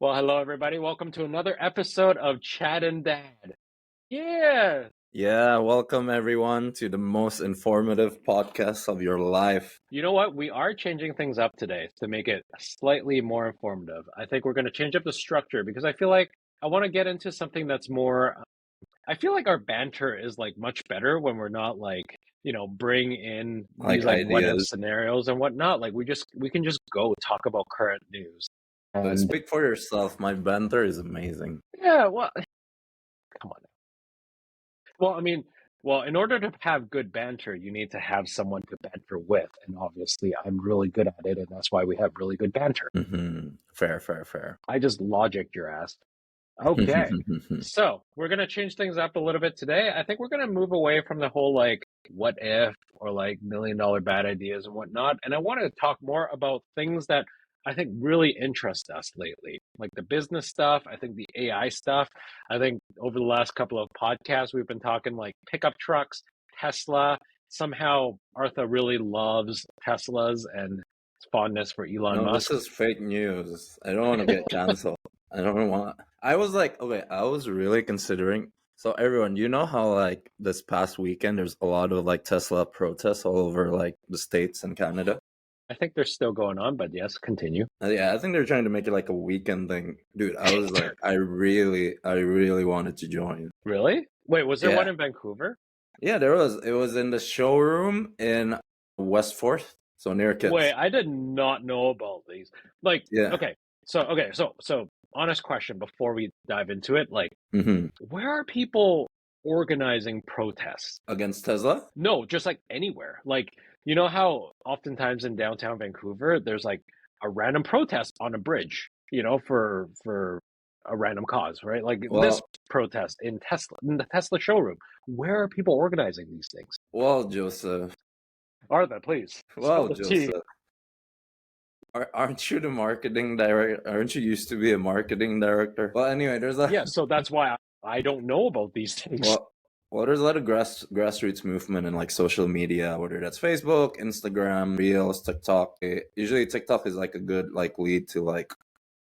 Well, hello everybody. Welcome to another episode of Chad and Dad. Yeah. Yeah, welcome everyone to the most informative podcast of your life. You know what? We are changing things up today to make it slightly more informative. I think we're going to change up the structure because I feel like I want to get into something that's more I feel like our banter is like much better when we're not like, bring in these Like like what if ideas. scenarios and whatnot. Like we can just go talk about current news. So And speak for yourself. My banter is amazing. yeah, well, come on. Well, I mean, in order to have good banter, you need to have someone to banter with. And obviously, I'm really good at it, and that's why we have really good banter. Fair, fair, fair. I just logicked your ass. Okay. So we're going to change things up a little bit today. I think we're going to move away from the whole like what if or like $1 million bad ideas and whatnot. And I want to talk more about things that I think really interest us lately, like the business stuff. I think the AI stuff. I think over the last couple of podcasts, we've been talking like pickup trucks, Tesla. Somehow, Artha really loves Teslas and his fondness for Elon No, this Musk. is fake news. I don't want to get canceled. I was like, okay, I was really considering. So everyone, you know how like this past weekend there's a lot of like Tesla protests all over like the States and Canada? I think they're still going on, but yes, continue. Yeah, I think they're trying to make it like a weekend thing. Dude, I was like, I really wanted to join. Really? Wait, was there Yeah. one in Vancouver? Yeah, there was. It was in the showroom in West Fourth, so near Kids. Wait, I did not know about these. Like, Yeah. so honest question before we dive into it, like, hmm where are people organizing protests? Against Tesla? No, just like anywhere. Like, you know how oftentimes in downtown Vancouver, there's like a random protest on a bridge, for a random cause, right? Like this Well, protest in the Tesla showroom. Where are people organizing these things? well, Joseph. Artha, please spill Well, the tea. Joseph. Aren't you the marketing director? Aren't you used to be a marketing director? Well, anyway, there's a Yeah, so that's why I don't know about these things. well, there's a lot of grassroots movement in like social media, whether that's Facebook, Instagram, Reels, TikTok. Usually, TikTok is like a good like lead to like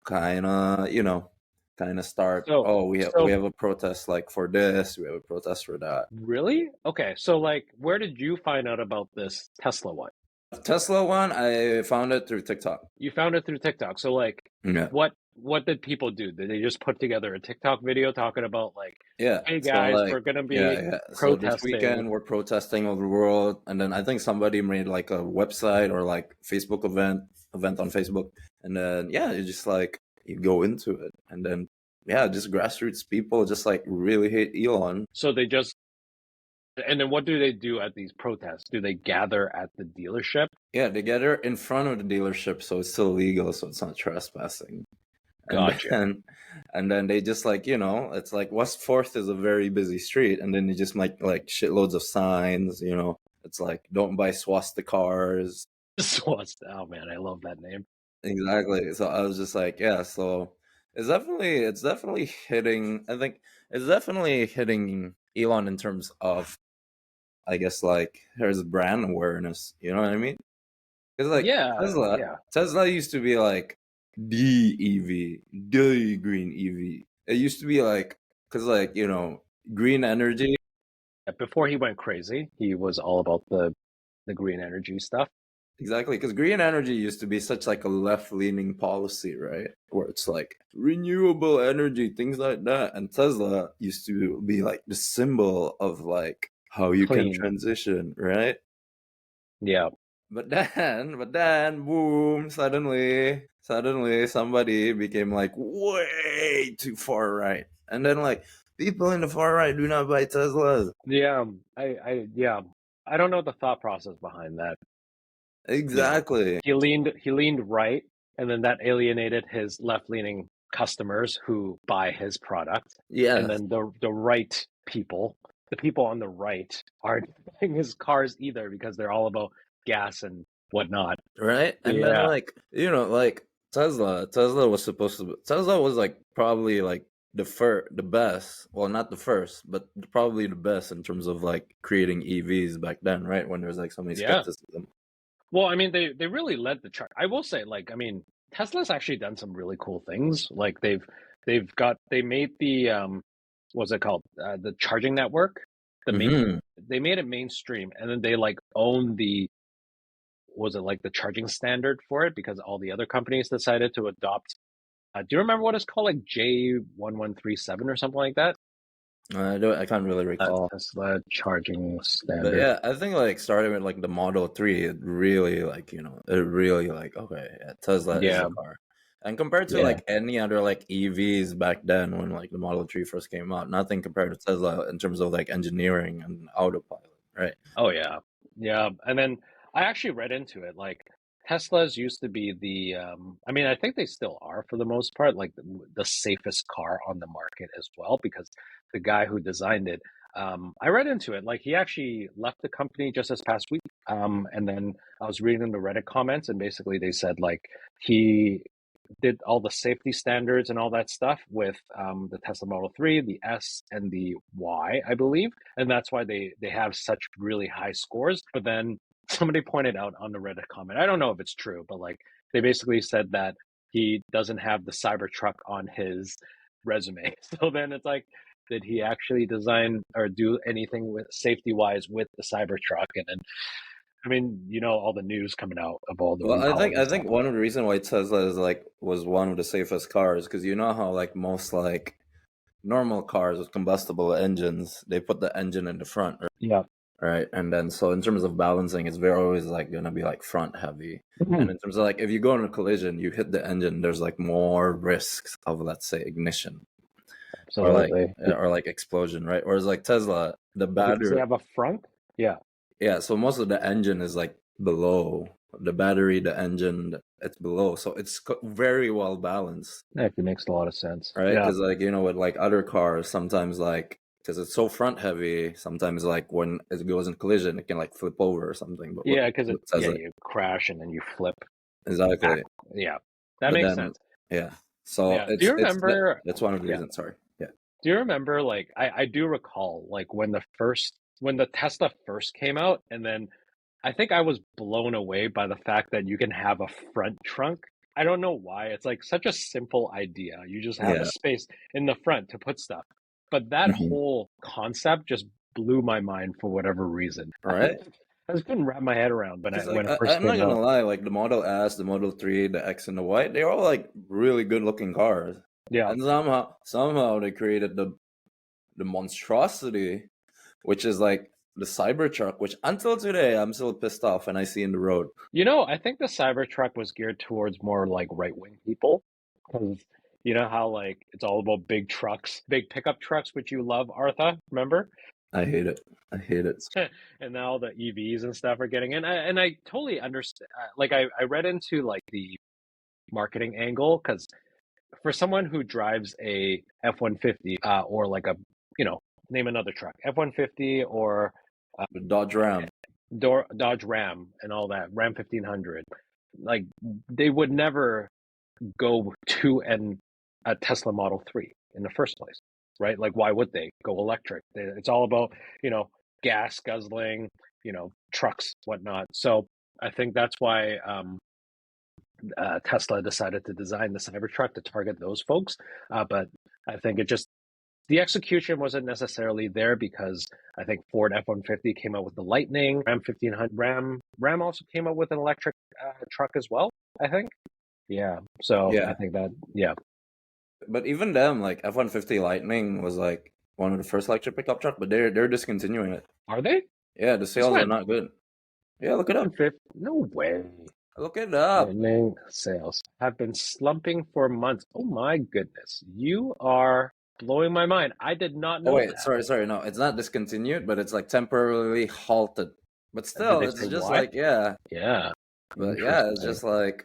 kind of start. So, Oh, we so have a protest like for this. We have a protest for that. really? Okay, so like, where did you find out about this Tesla one? Tesla one, I found it through TikTok. You found it through TikTok. So like, Yeah. what did people do? Did they just put together a TikTok video talking about like, Yeah. hey So guys, like, we're gonna be yeah. So this protesting? weekend we're protesting over the world, and then I think somebody made like a website or like Facebook event on Facebook, and then yeah, you just like you go into it, and then yeah, just grassroots people just like really hate Elon. So and then what do they do at these protests? Do they gather at the dealership? Yeah, they gather in front of the dealership, so it's still legal, so it's not trespassing. And Gotcha. then they just like, it's like West Fourth is a very busy street, and then they just make like shitloads of signs, it's like don't buy swastikars. Oh man, I love that name. Exactly. So I was just like, yeah, so it's definitely hitting, I think it's definitely hitting Elon in terms of, I guess, like his brand awareness, you know what I mean? Because like Yeah, Tesla, yeah. Tesla used to be like the EV, the green EV. It used to be like, because like green energy. Before he went crazy, he was all about the green energy stuff. Exactly, because green energy used to be such like a left-leaning policy, right? Where it's like renewable energy, things like that. And Tesla used to be like the symbol of like how you can Clean. transition, right? Yeah. But then, boom! Suddenly, somebody became like way too far right, and then like people in the far right do not buy Teslas. Yeah. I don't know the thought process behind that. Exactly. He leaned right, and then that alienated his left-leaning customers who buy his product. Yeah. And then the right people, the people on the right, aren't buying his cars either because they're all about gas and whatnot. Right. And then like like Tesla was like probably like the best. Well, not the first, but probably the best in terms of like creating EVs back then, right? When there's like so many skepticism. Well, I mean, they really led the charge. I will say, like, I mean, Tesla's actually done some really cool things. Like they made the what's it called? The charging network. The main Hmm. they made it mainstream, and then they like own the was it like the charging standard for it because all the other companies decided to adopt. Do you remember what it's called, like J1137 or something like that? I can't really recall. Tesla charging But standard. yeah, I think like starting with like the Model 3, it really like, it really like, okay, yeah, Tesla is Yeah, the car. And compared to yeah. like any other like EVs back then when like the Model 3 first came out, nothing compared to Tesla in terms of like engineering and autopilot, right? Oh yeah. Yeah. And then I actually read into it. Like Teslas used to be the I mean, I think they still are for the most part, like the safest car on the market as well, because the guy who designed it, I read into it. Like he actually left the company just this past week. And then I was reading the Reddit comments, and basically they said like he did all the safety standards and all that stuff with the Tesla Model 3, the S, and the Y, I believe. And that's why they have such really high scores. But then somebody pointed out on the Reddit comment, I don't know if it's true, but like they basically said that he doesn't have the Cybertruck on his resume. So then it's like, did he actually design or do anything with safety wise with the Cybertruck? And then, I mean, all the news coming out of all the Well, I recalls think and I stuff. think one of the reason why Tesla is like was one of the safest cars because you know how like most like normal cars with combustible engines, they put the engine in the front, Yeah. right? And then so in terms of balancing, it's very always like gonna be like front heavy. And in terms of like if you go in a collision, you hit the engine, there's like more risks of let's say ignition Absolutely. or like explosion, right? Whereas like Tesla, the Oh, because they battery, have a front? Yeah. yeah, so most of the engine is like below the battery, the engine, it's below, so it's very well balanced, That makes a lot of sense. right? Yeah. Because like with like other cars, sometimes like because it's so front heavy, sometimes like when it goes in collision, it can like flip over or something. But Yeah, because with Tesla, you crash and then you flip back. exactly. Yeah. That But makes then sense. yeah, so Yeah. Do you remember? that's one of the Yeah. reasons. Sorry, yeah, Do you remember, like, I do recall, like, when the Tesla first came out, and then I think I was blown away by the fact that you can have a front trunk. I don't know why. It's like such a simple idea. You just have a yeah, space in the front to put stuff. But that hmm, whole concept just blew my mind for whatever reason. right. I just couldn't wrap my head around Because when like it first I'm not came gonna out. lie, like the Model S, the Model 3, the X, and the Y, they're all like really good looking cars. Yeah. And somehow they created the monstrosity, which is like the Cybertruck, which until today I'm still pissed off and I see in the road. I think the Cybertruck was geared towards more like right-wing people because you know how like it's all about big trucks, big pickup trucks, which you love, Artha, remember? I hate it. I hate it. And now the EVs and stuff are getting in. And I totally understand. Like I read into like the marketing angle because for someone who drives a F-150 or like a, you know, name another truck, F-150 or The Dodge Ram. Dodge Ram and all that, Ram 1500, like they would never go to a Tesla Model 3 in the first place, right? Like why would they go electric? It's all about, you know, gas guzzling, trucks, whatnot. So I think that's why Tesla decided to design the Cybertruck to target those folks. But I think the execution wasn't necessarily there because I think Ford F-150 came out with the Lightning, Ram 1500, Ram also came out with an electric truck as well, I think. Yeah. So I Yeah. think that, yeah. But even them, like F-150 Lightning was like one of the first electric pickup truck, but they're discontinuing it. Are they? Yeah, the This sales are went not good. Yeah, look it up. 150. No way. Look it up. Lightning sales have been slumping for months. Oh my goodness. You are blowing my mind. I did not Oh know wait, that. sorry, no, it's not discontinued, but it's like temporarily halted. But Did still, they it's say just why? like yeah, Yeah. but yeah, it's Interesting. just like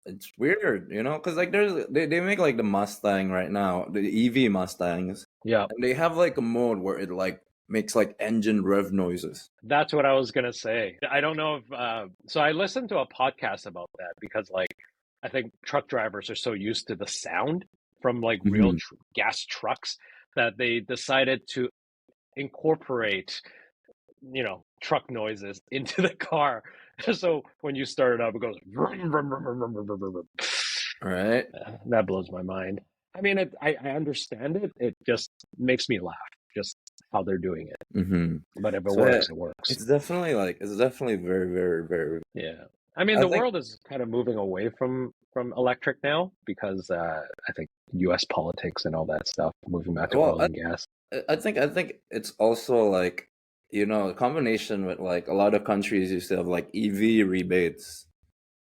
it's weird, because like they make like the Mustang right now, the EV Mustangs, Yeah. and they have like a mode where it like makes like engine rev noises. That's what I was gonna say. I don't know if so I listened to a podcast about that because like I think truck drivers are so used to the sound from like real Hmm. gas trucks that they decided to incorporate truck noises into the car. So when you start it up, it goes vroom, vroom, vroom, vroom, vroom, vroom, vroom, vroom. right? That blows my mind. I mean, I understand it. It just makes me laugh, just how they're doing it. Mm-hmm. But if it So yeah, works, it works. it's definitely very, very, very. Yeah. I mean, I the think world is kind of moving away from electric now because I think U.S. politics and all that stuff moving back to well, oil and gas. I think it's also like a combination with like a lot of countries used to have like EV rebates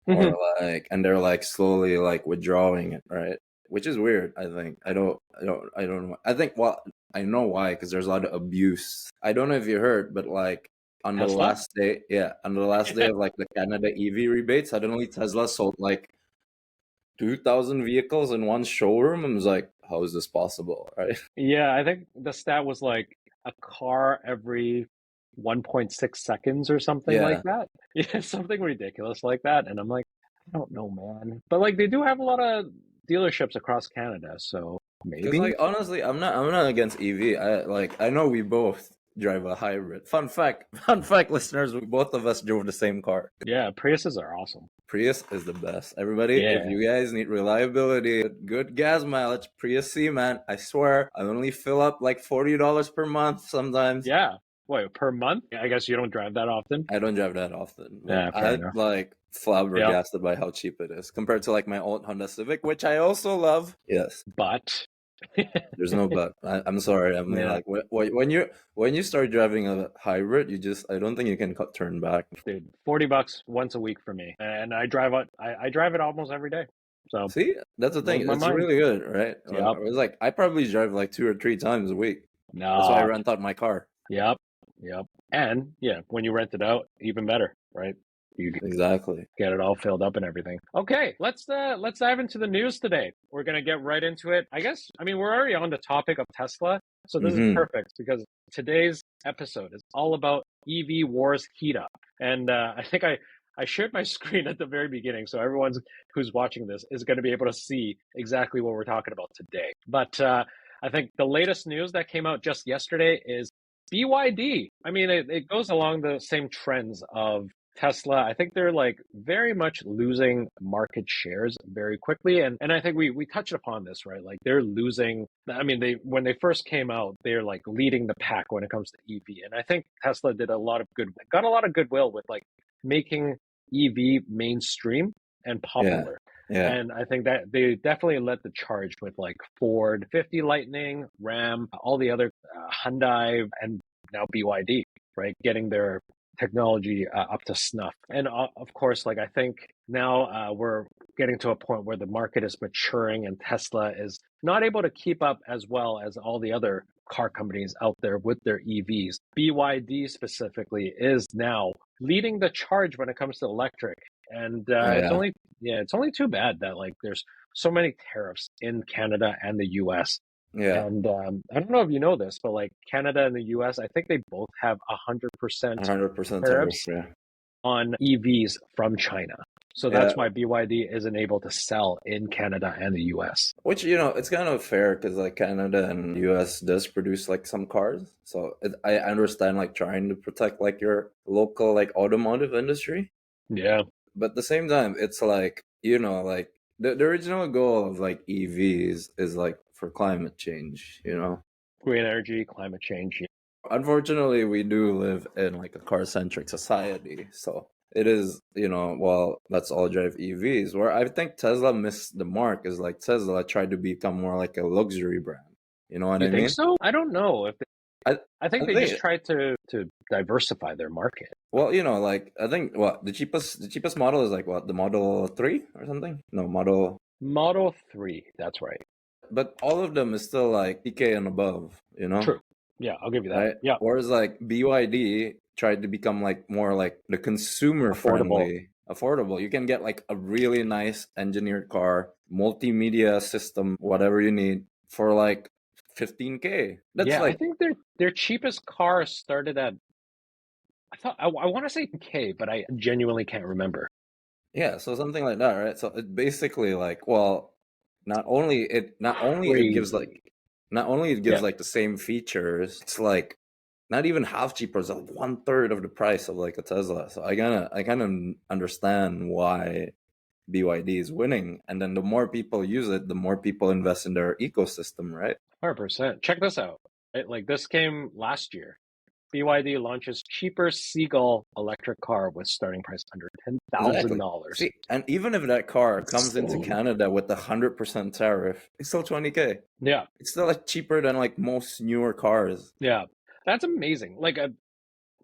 or Hmm. like and they're like slowly like withdrawing it, right? Which is weird. I think I don't know. I think well I know why because there's a lot of abuse. I don't know if you heard, but like on the Tesla? last day, yeah, on the last day of like the Canada EV rebate, suddenly Tesla sold like 2,000 vehicles in one showroom. And was like, how is this possible, right? Yeah, I think the stat was like a car every 1.6 seconds or something like Yeah, that. Yeah, something ridiculous like that. And I'm like, I don't know, man. But like they do have a lot of dealerships across Canada, so because maybe. like honestly, I'm not against EV. I know we both drive a hybrid. Fun fact, listeners, we both of us drove the same car. Yeah, Priuses are awesome. Prius is the best. Everybody, if Yeah. you guys need reliability, good gas mileage, Prius C, man. I swear, I only fill up like $40 per month sometimes. Yeah. Wait, per month? I guess you don't drive that often. I don't drive that often, but Yeah, fair I'm enough. like Yeah. flabbergasted by how cheap it is compared to like my old Honda Civic, which I also love. Yes, But there's no but. I'm sorry. I mean, yeah, like when you start driving a hybrid, I don't think you can turn back. dude, $40 once a week for me. And I drive it I drive it almost every day. So See, that's the thing. blows my It's mind. really good, right? Yep. It's like I probably drive like 2 or 3 times a week. That's why I No. rent out my car. Yep. Yep. And yeah, when you rent it out, even better, right? You Exactly. get it all filled up and everything. Okay, let's dive into the news today. We're gonna get right into it. I mean we're already on the topic of Tesla, so this is Mm-hmm. perfect because today's episode is all about EV wars heat up. And I think I shared my screen at the very beginning, so everyone who's watching this is going to be able to see exactly what we're talking about today. But I think the latest news that came out just yesterday is BYD. I mean, it goes along the same trends of Tesla. I think they're like very much losing market shares very quickly. And I think we touched upon this, right? Like they're losing, I mean, they when they first came out, they're like leading the pack when it comes to EV. And I think Tesla did a lot of got a lot of goodwill with like making EV mainstream and Yeah. popular. Yeah. And I think that they definitely led the charge with like Ford 50 Lightning, Ram, all the other Hyundai, and now BYD, right? Getting their technology up to snuff. And of course, like I think now we're getting to a point where the market is maturing and Tesla is not able to keep up as well as all the other car companies out there with their EVs. BYD specifically is now leading the charge when it comes to electric. And Yeah. it's only too bad that like there's so many tariffs in Canada and the US. Yeah. And I don't know if you know this, but like Canada and the US, I think they both have 100% 100% tariff. tariffs Yeah. on EVs from China. So Yeah. that's why BYD isn't able to sell in Canada and the US. Which it's kind of fair because like Canada and US does produce like some cars, so I understand like trying to protect like your local like automotive industry, Yeah. but at the same time, it's like like the original goal of like EVs is like for climate change. Green energy, climate change. Unfortunately, we do live in like a car-centric society, so it is, well, let's all drive EVs. Where I think Tesla missed the mark is like Tesla tried to become more like a luxury brand. You know what You I think mean? so? I don't know if I I think I they just think tried to diversify their market. well, like I think what the cheapest model is like what the Model 3 or something? No, Model, Model 3, that's right. but all of them is still like PK and above. True. Yeah, I'll give you that. Right? Yeah, Whereas like BYD tried to become like more like the consumer affordable. friendly, affordable. You can get like a really nice engineered car, multimedia system, whatever you need for like 15K. That's Yeah, I like think their cheapest car started at I want to say K, but I genuinely can't remember. yeah, so something like that, right? So it basically like well, not only it gives Crazy. like not only it gives Yeah. like the same features, it's like not even half cheaper. It's like 1/3 of the price of like a Tesla. So I kind of understand why BYD is winning. And then the more people use it, the more people invest in their ecosystem, right? 100%. Check this out. Right? Like this came last year. BYD launches cheaper Seagull electric car with starting price under Exactly. $10,000. See, and even if that car comes into Insane. Canada with 100% tariff, it's still 20K. Yeah, It's still like cheaper than like most newer cars. yeah. That's amazing. Like,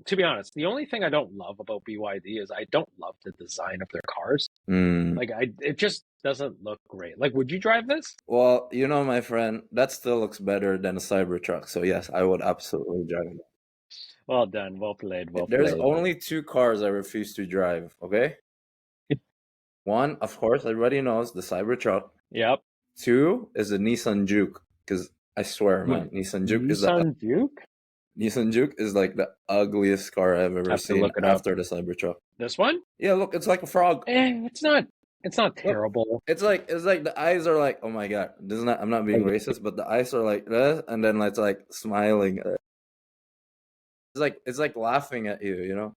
to be honest, the only thing I don't love about BYD is I don't love the design of their cars. Mm. Like, it just doesn't look great. Like, would you drive this? Well, my friend, that still looks better than a Cybertruck. So yes, I would absolutely drive it. Well done. Well played. Well There's played. only two cars I refuse to drive, okay? One, of course, everybody knows the Cybertruck. Yep. Two is the Nissan Juke, because I swear, man, Wait, Nissan Juke? Nissan Juke is like the ugliest car I've I ever have to seen look it up. after the Cybertruck. This one? Yeah, look, it's like a frog. It's not. It's not Look, terrible. it's like the eyes are like, oh my god, this is not. I'm not being racist, but the eyes are like this, and then it's like smiling. It's like laughing at you, you know.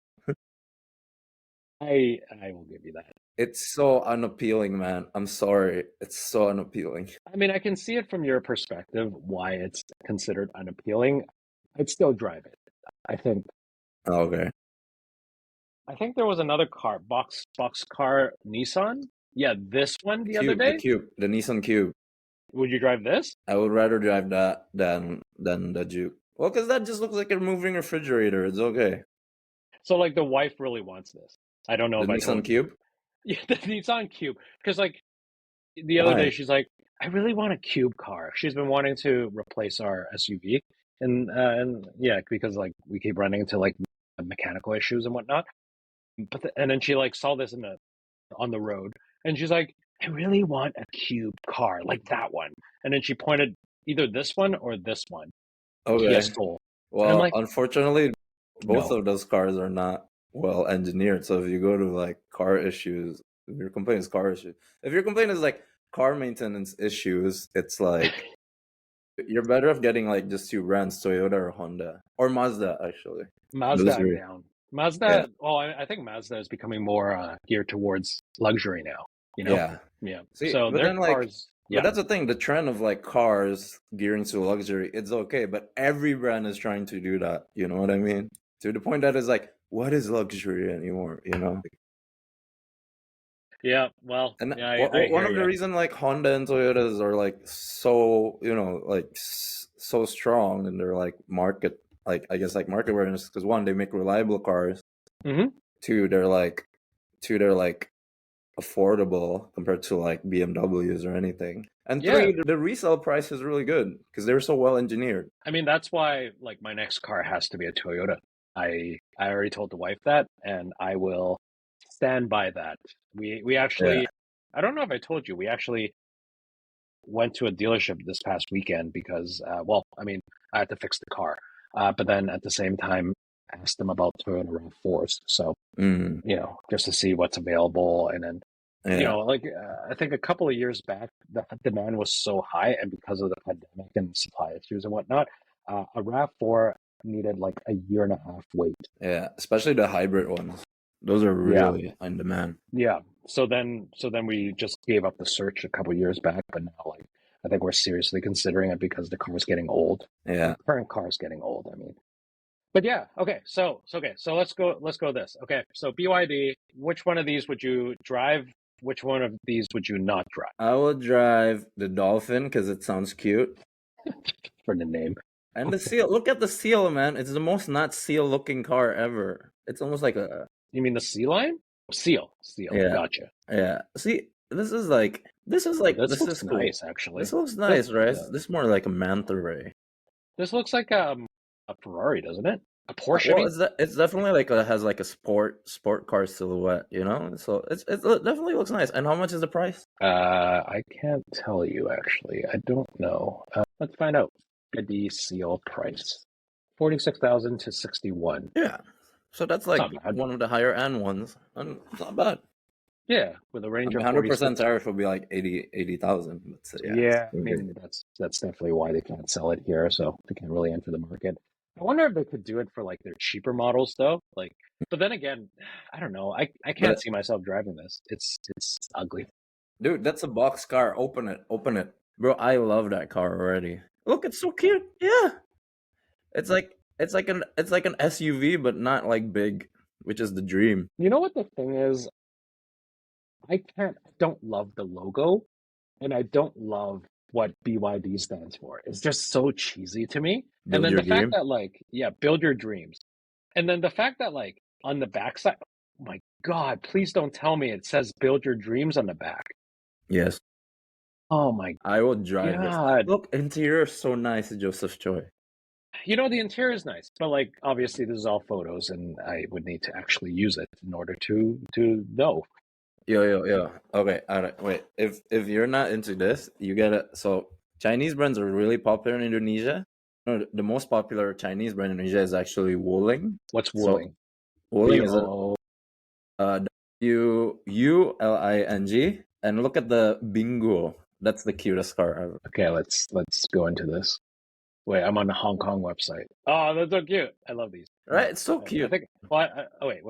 I will give you that. It's so unappealing, man. I'm sorry, it's so unappealing. I mean, I can see it from your perspective why it's considered unappealing. I'd still drive it. I think. Okay. I think there was another car, box car Nissan. Yeah, this one the other day. The Nissan Cube. Would you drive this? I would rather drive that than the Juke. Well, because that just looks like a moving refrigerator. It's okay. So like the wife really wants this. I don't know The if I Nissan told you. Cube. Yeah, the Nissan Cube. Because like the other day Why? she's like, I really want a cube car. She's been wanting to replace our SUV, and yeah, because like we keep running into like mechanical issues and whatnot. And then she like saw this on the road, and she's like, I really want a cube car like that one. And then she pointed either this one or this one, Kia Okay. Soul. And I'm Well, like, unfortunately, both no, of those cars are not well engineered. So if you go to like car issues, if your complaint is car issues, if your complaint is like car maintenance issues, it's like you're better off getting like just two brands, Toyota or Honda or Mazda, actually. Mazda, Those I'm are, down. yeah, Mazda, well, I think Mazda is becoming more geared towards luxury now, you know? yeah. Yeah. See, So but their then like, cars, but yeah. that's the thing. The trend of like cars gearing to luxury, it's okay. But every brand is trying to do that. You know what I mean? To the point that is like, what is luxury anymore? You know? Yeah, well, And yeah, I one hear of the you. reason like Honda and Toyotas are like so like so strong in their like market, like I guess like market awareness, because one, they make reliable cars. Hmm. Two, they're like affordable compared to like BMWs or anything. And Yeah. three, the resale price is really good because they're so well engineered. I mean, that's why like my next car has to be a Toyota. I already told the wife that, and I will stand by that. We Yeah. actually, I don't know if I told you, we actually went to a dealership this past weekend because, well, I mean, I had to fix the car, but then at the same time, asked them about Toyota RAV4s. So, Mm, just to see what's available, and then yeah. like I think a couple of years back, the demand was so high, and because of the pandemic and supply issues and whatnot, a RAV4 needed like a year and a half wait. Yeah. Especially the hybrid ones. Those are Yeah, really in demand. yeah. So then we just gave up the search a couple of years back, but now like I think we're seriously considering it because the car's getting old. Yeah. The current car's getting old. I mean, but yeah. Okay. So let's go this. Okay. So BYD, which one of these would you drive? Which one of these would you not drive? I would drive the Dolphin because it sounds cute. For the name. And the seal. Look at the seal, man. It's the most not seal looking car ever. It's almost like a, You mean the Sea Lion? Seal. yeah. Gotcha. Yeah. See, this This looks is cool. nice, actually. This looks This, nice, right? yeah. This is more like a Manta Ray. This looks like a Ferrari, doesn't it? A Porsche, I Well, mean? it's definitely like has like a sport car silhouette, you know. So it definitely looks nice. And how much is the price? I can't tell you, actually. I don't know. Let's find out. The seal price. 46,000 to 61. Yeah. So that's It's like not bad. one of the higher end ones, and it's not bad. Yeah, with a I range mean, of 100% 46. tariff would be like 80,000. But yeah, it's Yeah, I okay. mean that's definitely why they can't sell it here, so they can't really enter the market. I wonder if they could do it for like their cheaper models though. Like, but then again, I don't know. I can't But see myself driving this. It's ugly. dude, that's a box car. Open it. Open it. Bro, I love that car already. Look, it's so cute. Yeah. It's like an SUV, but not like big, which is the dream. You know what the thing is? I don't love the logo, and I don't love what BYD stands for. It's just so cheesy to me. And Build then your the fact dream. that like, yeah, build your dreams. And then the fact that like on the backside, oh my God, please don't tell me it says build your dreams on the back. Yes. Oh my I will drive this. God. Look, interior is so nice, Joseph Choi. You know, the interior is nice, but like obviously this is all photos and I would need to actually use it in order to know. Yo, yo, yo. Okay, all right. Wait. If you're not into this, you gotta. So Chinese brands are really popular in Indonesia. No, the most popular Chinese brand in Indonesia is actually Wuling. What's So Wuling? Wuling is a WO. Wuling, and look at the bingo. That's the cutest car ever. Okay, let's go into this. Wait, I'm on the Hong Kong website. Oh, that's so cute. I love these. Right? It's so I cute. think. Well, oh wait.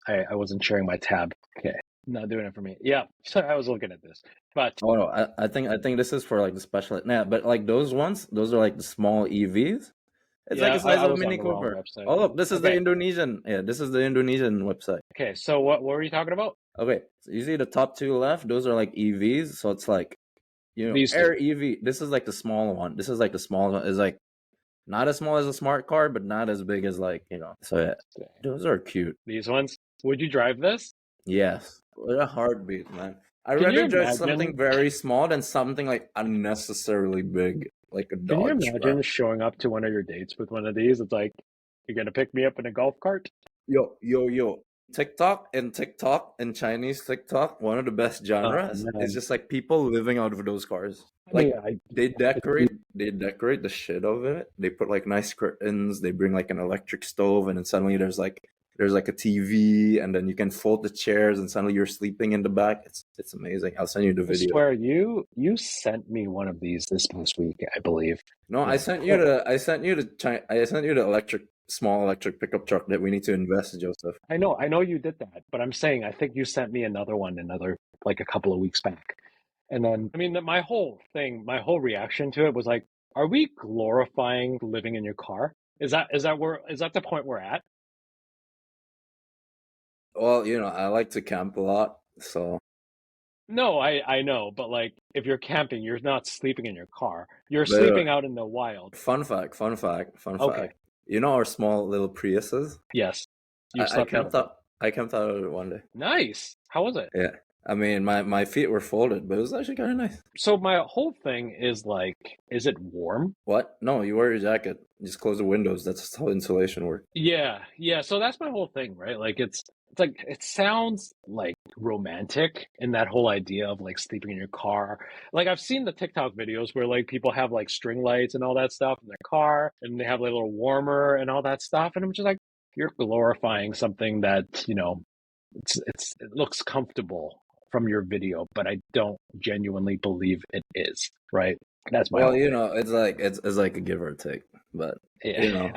I wasn't sharing my tab. Okay, not doing it for me. Yeah, so I was looking at this, but Oh no, I think this is for like the special. Nah, but like those ones, those are like the small EVs. It's like yeah, the size I of a was on Mini the wrong Cooper. website. Oh look, this is the Okay, Indonesian. Yeah, this is the Indonesian website. okay. So what were you talking about? Okay, so you see the top two left? Those are like EVs. So it's like These two. Air EV. This is like the small one. This is like the small one. It's like not as small as a smart car, but not as big as like. So yeah, Okay. those are cute. These ones. Would you drive this? Yes, what a heartbeat, man. I'd Can you rather drive something imagine? very small than something like unnecessarily big, like a Can you Dodge. imagine showing up to one of your dates with one of these? It's like you're gonna pick me up in a golf cart. Yo, yo, yo. TikTok and Chinese TikTok, one of the best Oh genres is man. just like people living out of those cars. I mean, Like they decorate they decorate the shit of it. They put like nice curtains, they bring like an electric stove, and then suddenly there's like a TV, and then you can fold the chairs and suddenly you're sleeping in the back. It's amazing. I'll send you the I video. swear you sent me one of these this past week, I believe. No, I Yeah. sent you the small electric pickup truck that we need to invest, Joseph. I know you did that, but I'm saying I think you sent me another one like a couple of weeks back. And then I mean my whole thing, my whole reaction to it was like, are we glorifying living in your car? Is that the point we're at? Well, I like to camp a lot, so No, I know, but like if you're camping, you're not sleeping in your car. You're but sleeping out in the wild. fun Okay. fact. You know our small little Priuses? Yes. You've I slept in camped them. out. I camped out of it one day. Nice. How was it? Yeah, I mean my feet were folded, but it was actually kind of nice. So my whole thing is like, is it warm? What? No, you wear your jacket. Just close the windows. That's how insulation works. Yeah, yeah. So that's my whole thing, right? Like it's like it sounds like romantic in that whole idea of like sleeping in your car. Like I've seen the TikTok videos where like people have like string lights and all that stuff in their car and they have like a little warmer and all that stuff. And I'm just like, you're glorifying something that, it looks comfortable from your video, but I don't genuinely believe it is, right? That's my Well, whole thing. it's like a give or take, but Yeah. you know.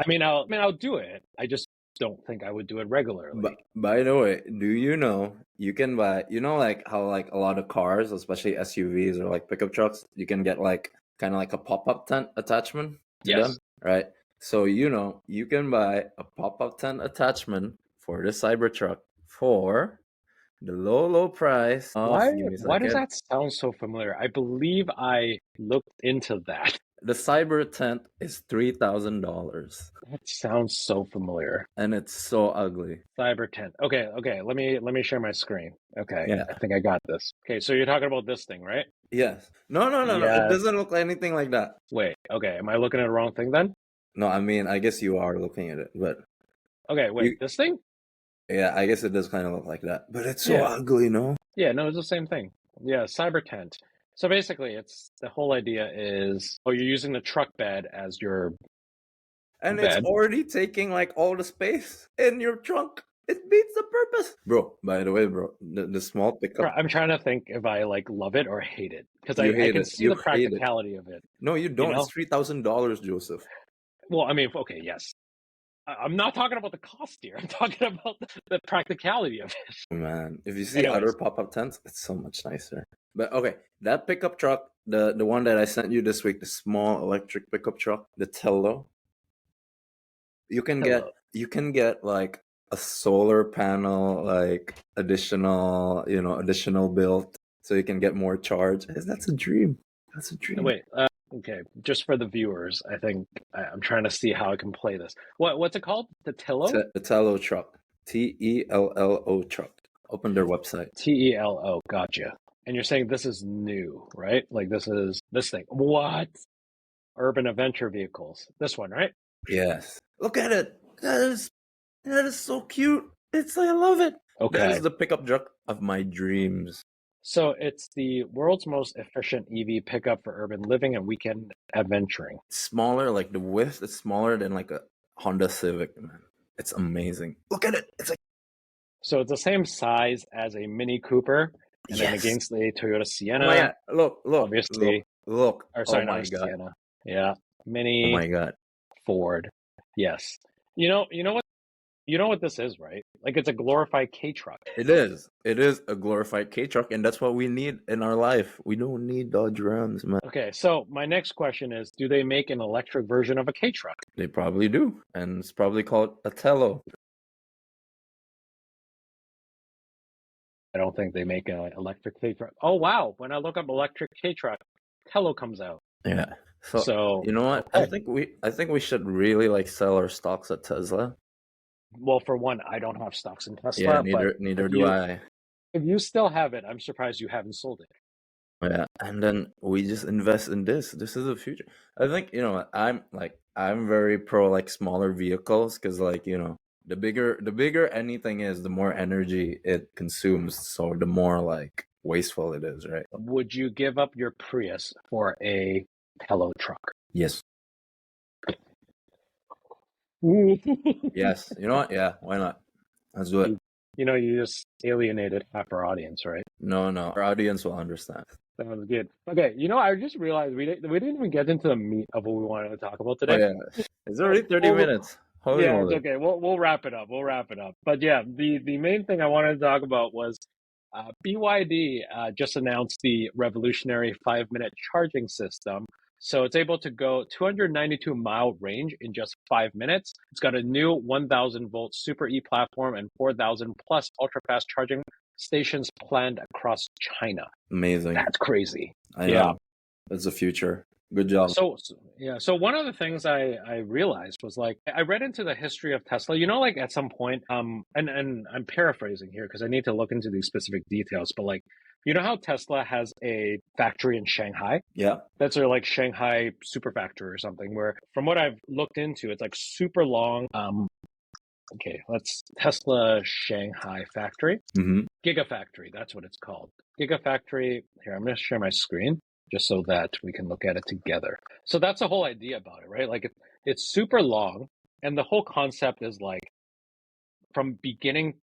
I'll do it. I just don't think I would do it But regularly. by the way, do you know you can buy, like how like a lot of cars, especially SUVs or like pickup trucks, you can get like kind of like a pop-up tent attachment to them, Yes. right? So you can buy a pop-up tent attachment for the Cybertruck for the low price of, Why give me a why does second. that sound so familiar? I believe I looked into that. The Cyber tent is $3,000 That sounds so familiar. and it's so ugly. Cyber tent. Okay, okay. Let me share my screen. Okay, I Yeah. think I got this. Okay, so you're talking about this thing, right? Yes. No, no, no, no. It Yes. doesn't look anything like that. Wait. Okay, am I looking at the wrong thing then? No, I mean, I guess you are looking at it, but Okay, wait. you, This thing? yeah, I guess it does kind of look like that. But it's so Yeah. ugly, no? Yeah, no, it's the same thing. Yeah, cyber tent. So basically, it's the whole idea is, oh, you're using the truck bed as your And it's bed. already taking like all the space in your trunk. It beats the purpose. Bro, by the way, bro, the small pickup, I'm trying to think if I like love it or hate it because you I hate can it. see You the hate it. practicality of it, No, you you don't. It's know? $3,000, Joseph. Well, I mean, okay, yes. I'm not talking about the cost here. I'm talking about the practicality of it. Man, if you see other Anyways, pop-up tents, it's so much nicer. But okay, that pickup truck, the one that I sent you this week, the small electric pickup truck, the Tello, hello. you can get like a solar panel, like additional, additional built, so you can get more charge. That's a dream. That's a dream. Wait, okay, just for the viewers, I think I'm trying to see how I can play this. What's it called? The Tillo? The Tello truck, Tello truck. Open their website. Telo. Gotcha. And you're saying this is new, right? Like this is this thing. What? Urban adventure vehicles. This one, right? Yes. Look at it. That is so cute. I love it. That is Okay. the pickup truck of my dreams. So it's the world's most efficient EV pickup for urban living and weekend adventuring. It's smaller, like the width is smaller than like a Honda Civic, man. It's amazing. Look at it. It's like So it's the same size as a Mini Cooper, and then yes. against the Toyota Oh my Sienna, god. Look. obviously, or Oh sorry, not my a god. Sienna. Yeah, Oh Mini, my god. Ford. Yes. You know what this is, right? Like it's a glorified K truck. It is. It is a glorified K truck, and that's what we need in our life. We don't need Dodge Rams, man. Okay, so my next question is, do they make an electric version of a K truck? They probably do, and it's probably called a Tello. I don't think they make an electric K truck. Oh wow, when I look up electric K truck, Tello comes out. Yeah. So So, you know what? okay. I think we should really like sell our stocks at Tesla. Well, for one, I don't have stocks in Yeah, Tesla, but neither if do you I. if you still have it, I'm surprised you haven't sold it. Yeah, and then we just invest in this. This is the future. I think, I'm very pro like smaller vehicles because the bigger anything is, the more energy it consumes. So the more like wasteful it is, right? Would you give up your Prius for a Tello truck? Yes. you, Yes. You know what? Yeah, why not? Let's do it. you just alienated half our audience, right? No, no. Our audience will understand. That was good. Okay, I just realized we didn't even get into the meat of what we wanted to talk about Oh today. yeah. It's But already 30 minutes. Holy yeah, it's moly. okay. We'll wrap it up. We'll wrap it up. But yeah, the main thing I wanted to talk about was BYD just announced the revolutionary 5-minute charging system. So it's able to go 292-mile range in just 5 minutes. It's got a new 1,000-volt Super E platform and 4,000 plus ultra-fast charging stations planned across China. Amazing. That's crazy. I Yeah. know. That's the future. Good job. So one of the things I realized was like I read into the history of Tesla. Like at some point, and I'm paraphrasing here because I need to look into these specific details, but like how Tesla has a factory in Shanghai? Yeah. That's their like Shanghai super factory or something. Where from what I've looked into, it's like super long. Okay, let's Tesla Shanghai factory, Mm-hmm. Gigafactory. That's what it's called. Gigafactory. Here, I'm going to share my screen just so that we can look at it together. So that's the whole idea about it, right? Like it's super long, and the whole concept is like from beginning.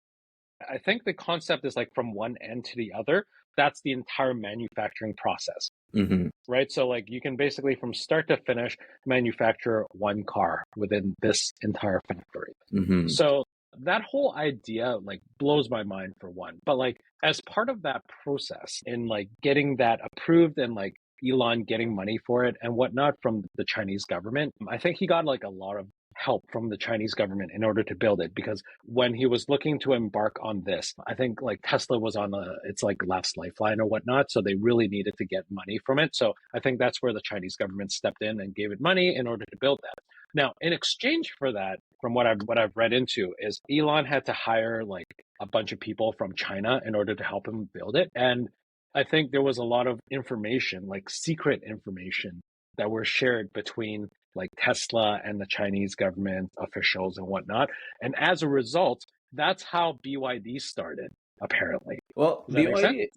I think the concept is like from one end to the other. That's the entire manufacturing process, Mm-hmm. right? So like you can basically from start to finish manufacture one car within this entire factory. Mm-hmm. So that whole idea like blows my mind for one. But like as part of that process in like getting that approved and like Elon getting money for it and whatnot from the Chinese government, I think he got like a lot of help from the Chinese government in order to build it because when he was looking to embark on this, I think like Tesla was on it's like last lifeline or whatnot. So they really needed to get money from it. So I think that's where the Chinese government stepped in and gave it money in order to build that. Now, in exchange for that, from what I've read into, is Elon had to hire like a bunch of people from China in order to help him build it. And I think there was a lot of information, like secret information, that were shared between like Tesla and the Chinese government officials and whatnot. And as a result, that's how BYD started, apparently. Well, Does that make sense? BYD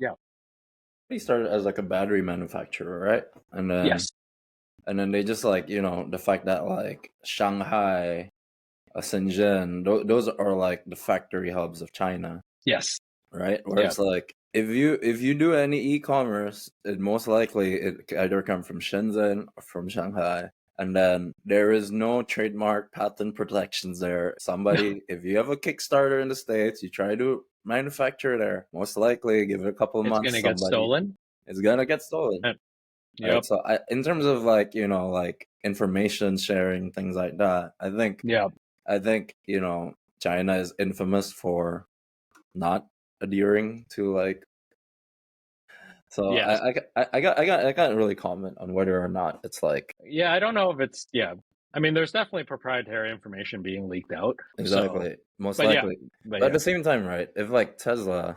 Yeah. started as like a battery manufacturer, right? Yes. And then they just like, the fact that like Shanghai, Shenzhen, those are like the factory hubs of China, Yes. right? Where Yeah. it's like if you do any e-commerce, it most likely it either come from Shenzhen or from Shanghai. And then there is no trademark patent protections there. Somebody, if you have a Kickstarter in the States, you try to manufacture there, most likely give it a couple of It's months, gonna get somebody stolen. is gonna get stolen. Uh, Right. Yep. So in terms of like, like information sharing, things like that, Yep. I think, China is infamous for not adhering to like. So Yes. I can't really comment on whether or not it's like Yeah, I don't know if it's yeah. I mean, there's definitely proprietary information being leaked out. So, exactly, most but yeah, likely. but But at yeah. the same time, right? If like Tesla,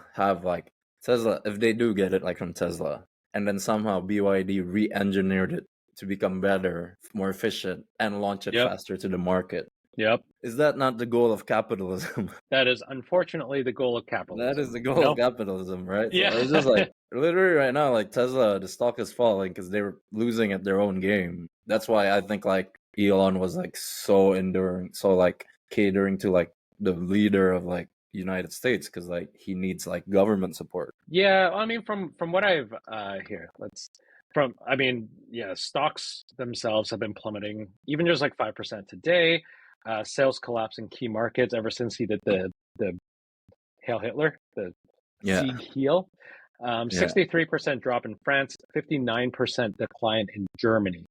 if they do get it like from Tesla, and then somehow BYD re-engineered it to become better, more efficient, and launch it Yep. faster to the market, Yep. is that not the goal of capitalism? That is unfortunately the goal of That is capitalism. the You goal of know? capitalism, right? So Yeah. it's just like literally right now, like Tesla, the stock is falling because they're losing at their own game. That's why I think like Elon was like so enduring, so like catering to like the leader of like United States because like he needs like government support. Yeah, I mean from what I've here, let's from I mean, yeah, stocks themselves have been plummeting even just like 5% today. Sales collapse in key markets ever since he did the Hail Hitler, the Yeah, Sieg Heil. yeah, 63% drop in France, 59% decline in Germany.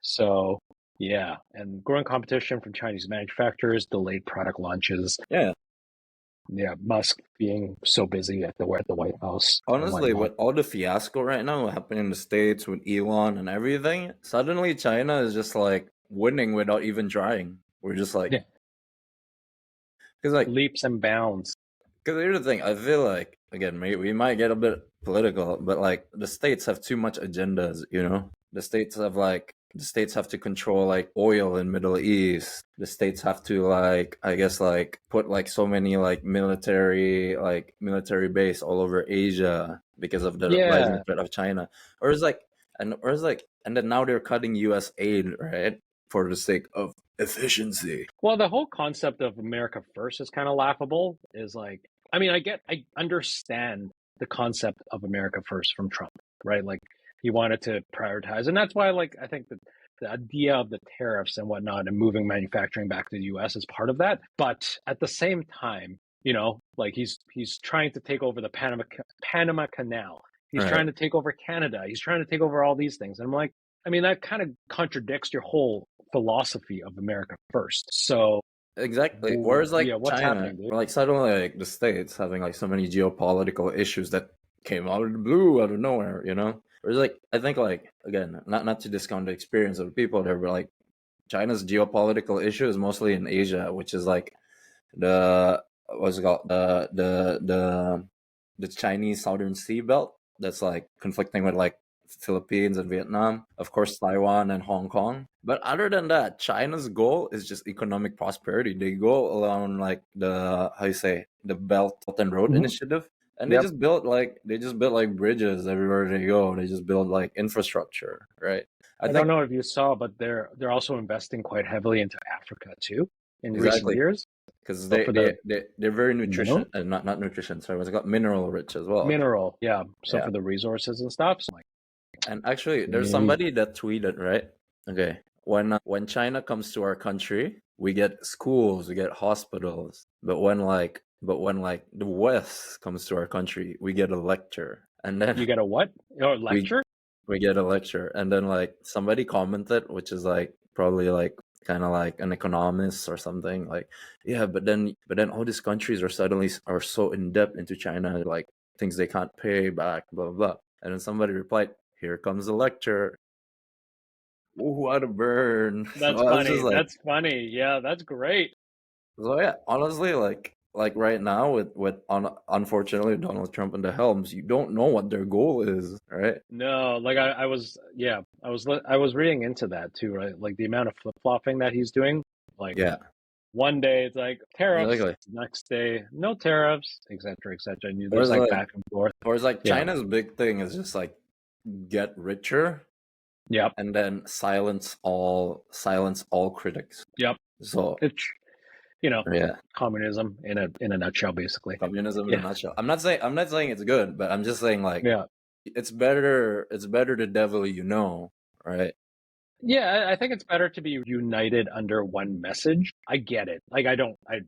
So, yeah, and growing competition from Chinese manufacturers, delayed product launches. yeah. Yeah, Musk being so busy at the White House and Honestly, whatnot. with all the fiasco right now happening in the States with Elon and everything, suddenly China is just like winning without even trying. We're just like, Yeah, because like leaps and bounds. because here's the thing, I feel like again, we might get a bit political, but like the states have too much agendas, you know. The states have to control like oil in Middle East. The states have to like I guess like put like so many like military base all over Asia because of the rising Yeah. threat of China. Or is like and then now they're cutting US aid, right? For the sake of efficiency. Well, the whole concept of America first is kind of laughable. Is like, I mean, I understand the concept of America first from Trump, right? Like he wanted to prioritize, and that's why, like, I think that the idea of the tariffs and whatnot and moving manufacturing back to the U.S. is part of that. But at the same time, like he's trying to take over the Panama Canal. He's Right. trying to take over Canada. He's trying to take over all these things. And I'm like, I mean, that kind of contradicts your whole philosophy of America first. So, Exactly. Whereas yeah, like what's China, happening, dude? or like suddenly like the States having like so many geopolitical issues that came out of the blue, out of nowhere, you know? Whereas like I think like again, not to discount the experience of the people there, but like China's geopolitical issue is mostly in Asia, which is like the what's it called? The Chinese Southern Sea Belt that's like conflicting with like Philippines and Vietnam, of course Taiwan and Hong Kong. But other than that, China's goal is just economic prosperity. They go along like the how you say the Belt and Road Mhm. Initiative, and Yep. they just built like bridges everywhere they go. They just build like infrastructure, right? I I don't think know if you saw, but they're also investing quite heavily into Africa too in recent exactly years. because So for the they're very nutrition mineral, and not nutrition. Sorry, what's it called? Mineral rich as well. mineral, yeah. So Yeah. for the resources and stuff, so like, And actually, there's yeah, somebody that tweeted, right? Okay, when China comes to our country, we get schools, we get hospitals. But when like the West comes to our country, we get a lecture, and then you get a what? Oh, we lecture? we get a lecture, and then like somebody commented, which is like probably like kind of like an economist or something, like yeah, but then all these countries are so in depth into China, like things they can't pay back, blah blah blah. And then somebody replied, "Here comes the lecture." Ooh, what a burn! So That's I was just funny. like, That's funny. Yeah, that's great. so yeah, honestly, like right now unfortunately Donald Trump in the helms, you don't know what their goal is, right? No, like I was, yeah, I was reading into that too, right? Like the amount of flip-flopping that he's doing. Like Yeah, one day it's like tariffs, exactly. next day no tariffs, etc., etc. And Or there's it's like like back and forth. or it's like Yeah. China's big thing is just like get richer Yep. and then silence all critics. Yep. So It's you know, yeah, communism in a nutshell, basically. communism in a Yeah. nutshell. I'm not saying it's good, but I'm just saying like Yeah. it's better the devil you know, right? Yeah, I think it's better to be united under one message. I get it. Like,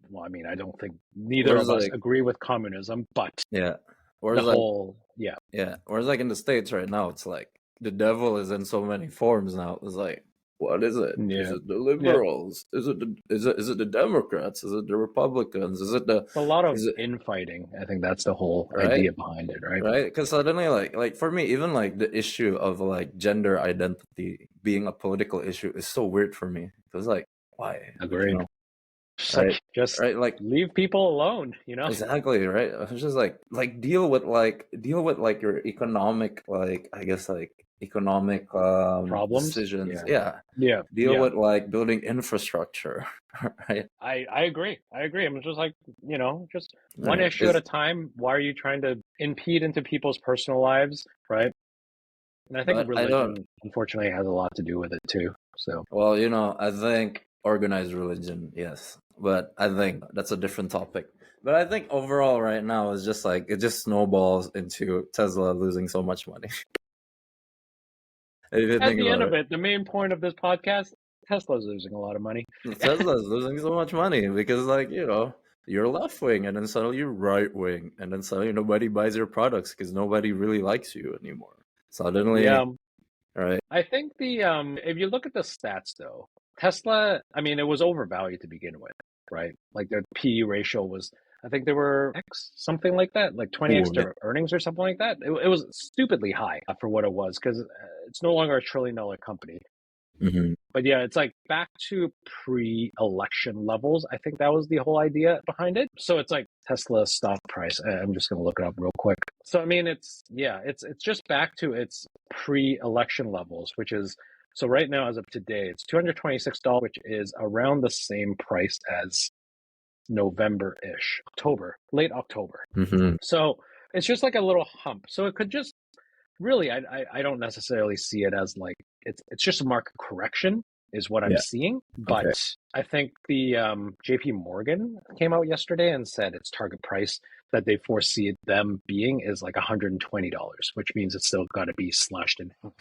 well, I mean, I don't think neither Whereas of us like, agree with communism, but yeah, the whereas like, whole, yeah, yeah, whereas like in the States right now, it's like the devil is in so many forms now. It's like, what is it? Is yeah, it the yeah. liberals? Is it the Democrats? Is it the Republicans? Is it the A lot of is it infighting. I think that's the whole right? idea behind it, right? Right? Because suddenly, like for me, even like the issue of like gender identity being a political issue is so weird for me. Because like, why? Like, Agreed. Just right? like, just Right? Like leave people alone, you know? exactly, right? It's just like deal with your economic, like I guess like economic Problems. decisions. Yeah, Yeah. yeah, Deal yeah. with like building infrastructure, right? I agree. I agree. I'm just like, just one Right. issue at Is a time. Why are you trying to impede into people's personal lives, right? And I think but I don't religion, unfortunately, has a lot to do with it too. So Well, I think organized religion, yes, but I think that's a different topic. But I think overall, right now, is just like it just snowballs into Tesla losing so much money. If you at think the end about of it, it, the main point of this podcast, Tesla's losing a lot of money. Tesla is losing so much money because, like, you're left wing, and then suddenly you're right wing, and then suddenly nobody buys your products because nobody really likes you anymore. Suddenly, Yeah, right? I think the if you look at the stats though, Tesla, I mean, it was overvalued to begin with, right? Like their PE ratio was, I think they were X, something like that, like 20X Oh, yeah. to earnings or something like that. It was stupidly high for what it was because it's no longer $1 trillion company. Hmm. But yeah, it's like back to pre-election levels. I think that was the whole idea behind it. So it's like Tesla stock price. I'm just going to look it up real quick. So I mean, it's just back to its pre-election levels, which is so right now as of today, it's $226, which is around the same price as November-ish, October, late October. Hmm. So it's just like a little hump. So it could just really, I don't necessarily see it as like it's just a market correction is what I'm Yeah. seeing. Okay. But I think the JP Morgan came out yesterday and said its target price that they foresee them being is like $120, which means it's still got to be slashed in half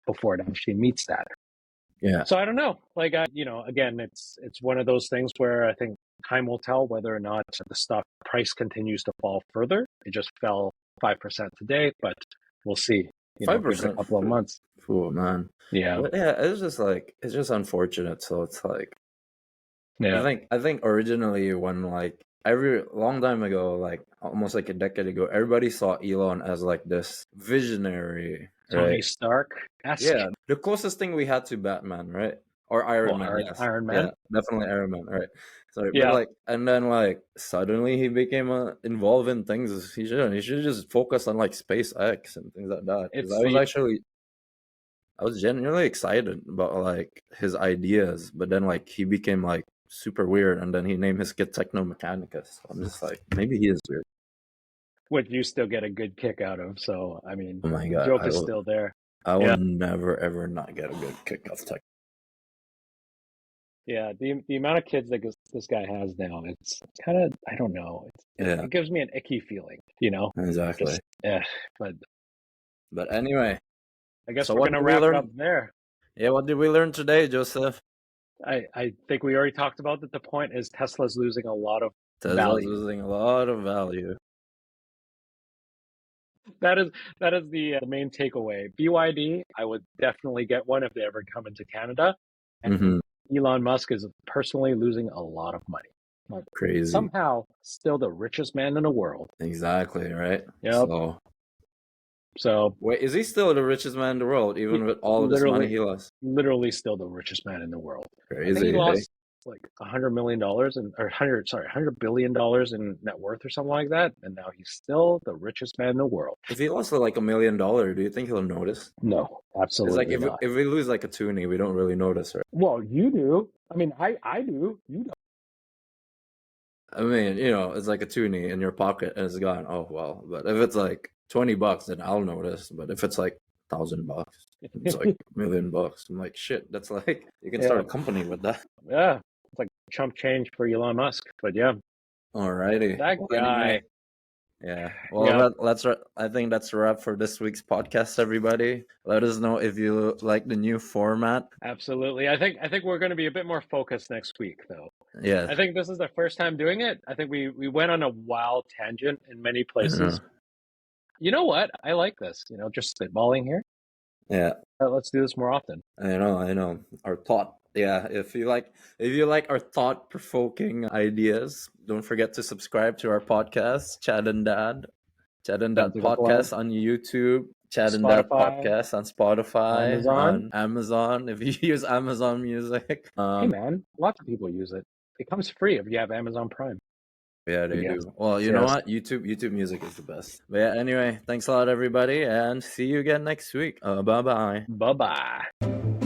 before it actually meets that. Yeah. So I don't know. Like again, it's one of those things where I think time will tell whether or not the stock price continues to fall further. It just fell 5% today, but we'll see. Five Give it a percent. couple of months. Cool, man. Yeah, But yeah, it's just unfortunate. So it's like I yeah. think I think originally when like every long time ago, like almost like a decade ago, everybody saw Elon as like this visionary, Tony right? Stark esque. Yeah, the closest thing we had to Batman, right? Or Iron Well, Man, yes. Iron Yeah, Man. definitely Iron Man, right? Sorry, but Yeah, like, and then like suddenly he became involved in things he shouldn't. He should just focus on like SpaceX and things like that. Because it's the I was genuinely excited about like his ideas, but then like he became like super weird, and then he named his kid Techno Mechanicus. So I'm just like, maybe he is weird. what you still get a good kick out of. So I mean, Oh my the god, joke is still there. I will Yeah, never ever not get a good kick off Tech. yeah. The amount of kids that this guy has now, it's kind of I don't know. Yeah, It gives me an icky feeling, exactly. just but But anyway, I guess so we're what gonna did we wrap it up learn? there. Yeah, what did we learn today, Joseph? I think we already talked about that. The point is Tesla's losing a lot of Tesla's value. losing a lot of value. That is the main takeaway. BYD, I would definitely get one if they ever come into Canada. And Hmm. Elon Musk is personally losing a lot of money, but Crazy. somehow still the richest man in the world. Exactly, right? Yep. So, So wait, is he still the richest man in the world, even with all of this money literally, he lost? literally still the richest man in the world. I think he Crazy, hey? lost like $100 million or $100 billion in net worth or something like that, and now he's still the richest man in the world. If he lost like $1 million, do you think he'll notice? No, It's like absolutely not. if we lose like a toonie, we don't really notice, right? Well, you do. I mean, I do. You don't. I mean, it's like a toonie in your pocket and it's gone. Oh well. But if it's like $20, then I'll notice. But if it's like $1,000, it's like $1 million. I'm like, shit. That's like you can start Yeah, a company with that. yeah. It's like chump change for Elon Musk. But yeah, Alrighty. that Well, anyway, guy. Yeah. Well, Yeah, I think that's a wrap for this week's podcast, everybody. Let us know if you like the new format. absolutely. I think we're going to be a bit more focused next week, though. Yeah. I think this is the first time doing it. I think we went on a wild tangent in many I know. places. You know what? I like this. Just spitballing here. Yeah. Let's do this more often. I know. I know. Our thought. Yeah. If you like our thought provoking ideas, don't forget to subscribe to our podcast, Chad and Dad. Chad and Dad Tentacle plug. podcast on YouTube. Chad and Dad Spotify, podcast on Spotify, Amazon. on Amazon. If you use Amazon Music, Hey man, lots of people use it. It comes free if you have Amazon Prime. yeah, But they yes, do. Well, you know yes. what? YouTube Music is the best. But yeah, anyway, thanks a lot, everybody, and see you again next week. Bye bye. Bye bye.